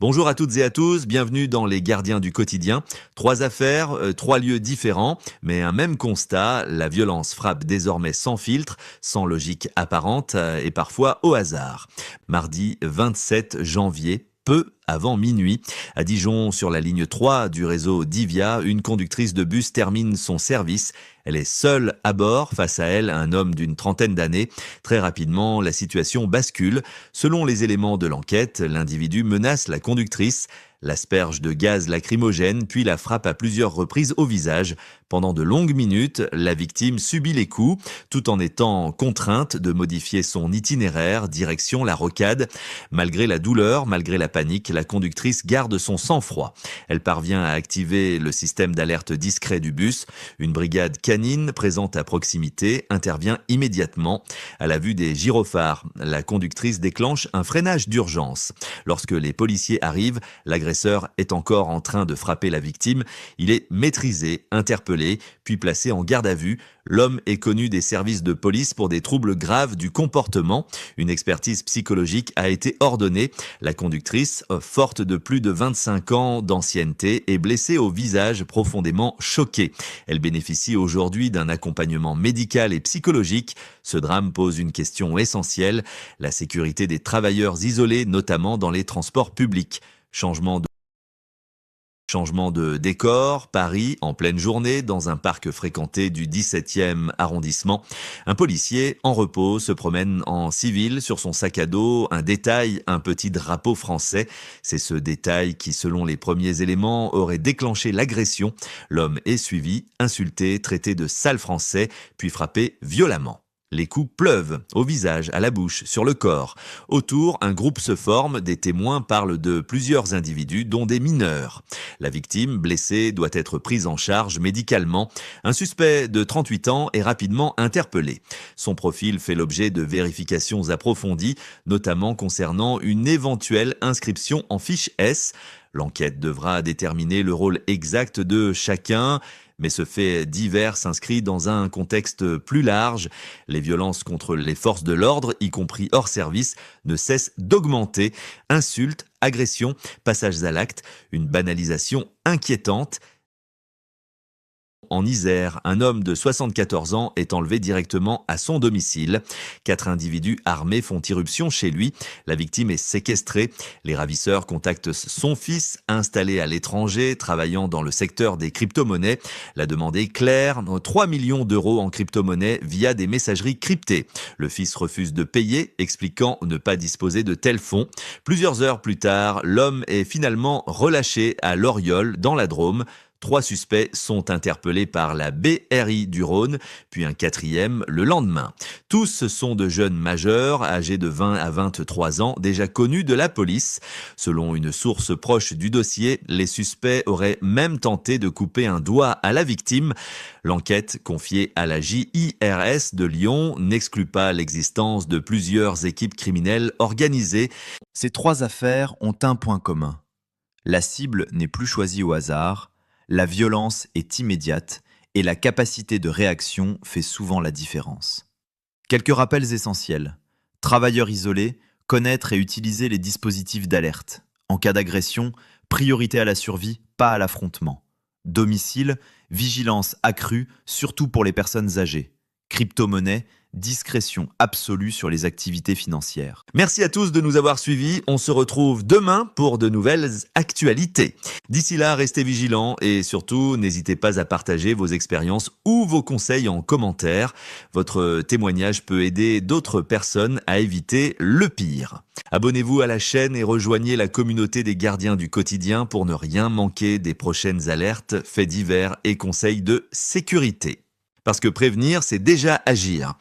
Bonjour à toutes et à tous, bienvenue dans Les Gardiens du quotidien. Trois affaires, trois lieux différents, mais un même constat, la violence frappe désormais sans filtre, sans logique apparente et parfois au hasard. Mardi 27 janvier, peu avant minuit, à Dijon, sur la ligne 3 du réseau Divia, une conductrice de bus termine son service. Elle est seule à bord, face à elle, un homme d'une trentaine d'années. Très rapidement, la situation bascule. Selon les éléments de l'enquête, l'individu menace la conductrice, l'asperge de gaz lacrymogène, puis la frappe à plusieurs reprises au visage. Pendant de longues minutes, la victime subit les coups, tout en étant contrainte de modifier son itinéraire, direction la rocade. Malgré la douleur, malgré la panique, la conductrice garde son sang-froid. Elle parvient à activer le système d'alerte discret du bus. Une brigade canine présente à proximité intervient immédiatement. À la vue des gyrophares, la conductrice déclenche un freinage d'urgence. Lorsque les policiers arrivent, l'agresseur est encore en train de frapper la victime. Il est maîtrisé, interpellé, puis placé en garde à vue. L'homme est connu des services de police pour des troubles graves du comportement. Une expertise psychologique a été ordonnée. La conductrice, forte de plus de 25 ans d'ancienneté, est blessée au visage, profondément choquée. Elle bénéficie aujourd'hui d'un accompagnement médical et psychologique. Ce drame pose une question essentielle, la sécurité des travailleurs isolés, notamment dans les transports publics. Changement de décor, Paris, en pleine journée, dans un parc fréquenté du 17e arrondissement. Un policier en repos se promène en civil sur son sac à dos, un détail, un petit drapeau français. C'est ce détail qui, selon les premiers éléments, aurait déclenché l'agression. L'homme est suivi, insulté, traité de sale français, puis frappé violemment. Les coups pleuvent, au visage, à la bouche, sur le corps. Autour, un groupe se forme, des témoins parlent de plusieurs individus, dont des mineurs. La victime, blessée, doit être prise en charge médicalement. Un suspect de 38 ans est rapidement interpellé. Son profil fait l'objet de vérifications approfondies, notamment concernant une éventuelle inscription en fiche S. L'enquête devra déterminer le rôle exact de chacun, mais ce fait divers s'inscrit dans un contexte plus large. Les violences contre les forces de l'ordre, y compris hors service, ne cessent d'augmenter. Insultes, agressions, passages à l'acte, une banalisation inquiétante. En Isère, un homme de 74 ans est enlevé directement à son domicile. 4 individus armés font irruption chez lui. La victime est séquestrée. Les ravisseurs contactent son fils, installé à l'étranger, travaillant dans le secteur des crypto-monnaies. La demande est claire, 3 millions d'euros en crypto-monnaies via des messageries cryptées. Le fils refuse de payer, expliquant ne pas disposer de tels fonds. Plusieurs heures plus tard, l'homme est finalement relâché à Loriol, dans la Drôme. 3 suspects sont interpellés par la BRI du Rhône, puis un 4e le lendemain. Tous sont de jeunes majeurs, âgés de 20 à 23 ans, déjà connus de la police. Selon une source proche du dossier, les suspects auraient même tenté de couper un doigt à la victime. L'enquête confiée à la JIRS de Lyon n'exclut pas l'existence de plusieurs équipes criminelles organisées. Ces trois affaires ont un point commun. La cible n'est plus choisie au hasard, la violence est immédiate et la capacité de réaction fait souvent la différence. Quelques rappels essentiels. Travailleurs isolés, connaître et utiliser les dispositifs d'alerte. En cas d'agression, priorité à la survie, pas à l'affrontement. Domicile, vigilance accrue, surtout pour les personnes âgées. Crypto-monnaie, discrétion absolue sur les activités financières. Merci à tous de nous avoir suivis. On se retrouve demain pour de nouvelles actualités. D'ici là, restez vigilants et surtout, n'hésitez pas à partager vos expériences ou vos conseils en commentaire. Votre témoignage peut aider d'autres personnes à éviter le pire. Abonnez-vous à la chaîne et rejoignez la communauté des gardiens du quotidien pour ne rien manquer des prochaines alertes, faits divers et conseils de sécurité. Parce que prévenir, c'est déjà agir.